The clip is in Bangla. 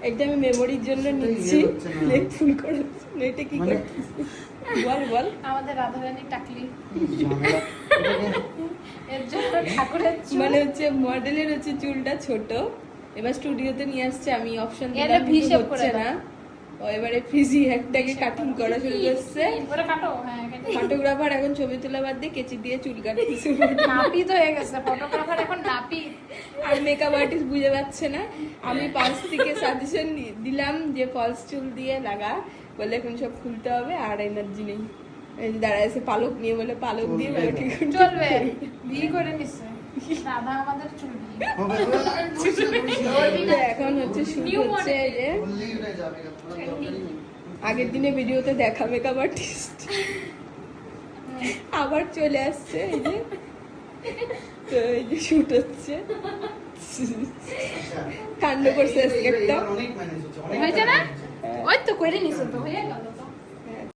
এটা আমি মেমোরির জন্য নিচ্ছি। লেগ ফুল করে এটা কি করে বল বল। আমাদের রাধারানী টাকলি এর জন্য ঠাকুরের মানে হচ্ছে মডেলের হচ্ছে চুলটা ছোট, এবার স্টুডিওতে নিয়ে আসছে, আমি অপশন এটা ভিশেপ হচ্ছে না, ও এবারে ফ্রিজি একটাকে কাটিং করা শুরু করছে। ওরে কাটো, হ্যাঁ ফটোগ্রাফার এখন ছবি তোলা বাদ দিয়ে কেচি দিয়ে চুল কাটতেছে। নাপিত হয়ে গেছে ফটোগ্রাফার, এখন নাপিত। আর মেকআপ আর্টিস্ট বুঝে পাচ্ছে না। আমি পাশ থেকে সাজেশন দিলাম যে ফলস চুল দিয়ে লাগা, বলে এখন সব খুলতে হবে আর এনার্জি নেই। এই যে দাঁড়ায় আছে পালক নিয়ে, বলে পালক দিয়ে ভালো ঠিক চলবে, বিয়ে করে নিচ্ছে দাদা আমাদের চুল এখন হচ্ছে শুরু হচ্ছে যে আগের দিনে ভিডিওতে দেখা মেকআপ আর্টিস্ট আবার চলে আসছে, এই যে তো এই যে শুট হচ্ছে, কাণ্ড করছে আজকে একটা। হয়েছে না? ওই তো করে নিছে তো, হয়ে গেল তো।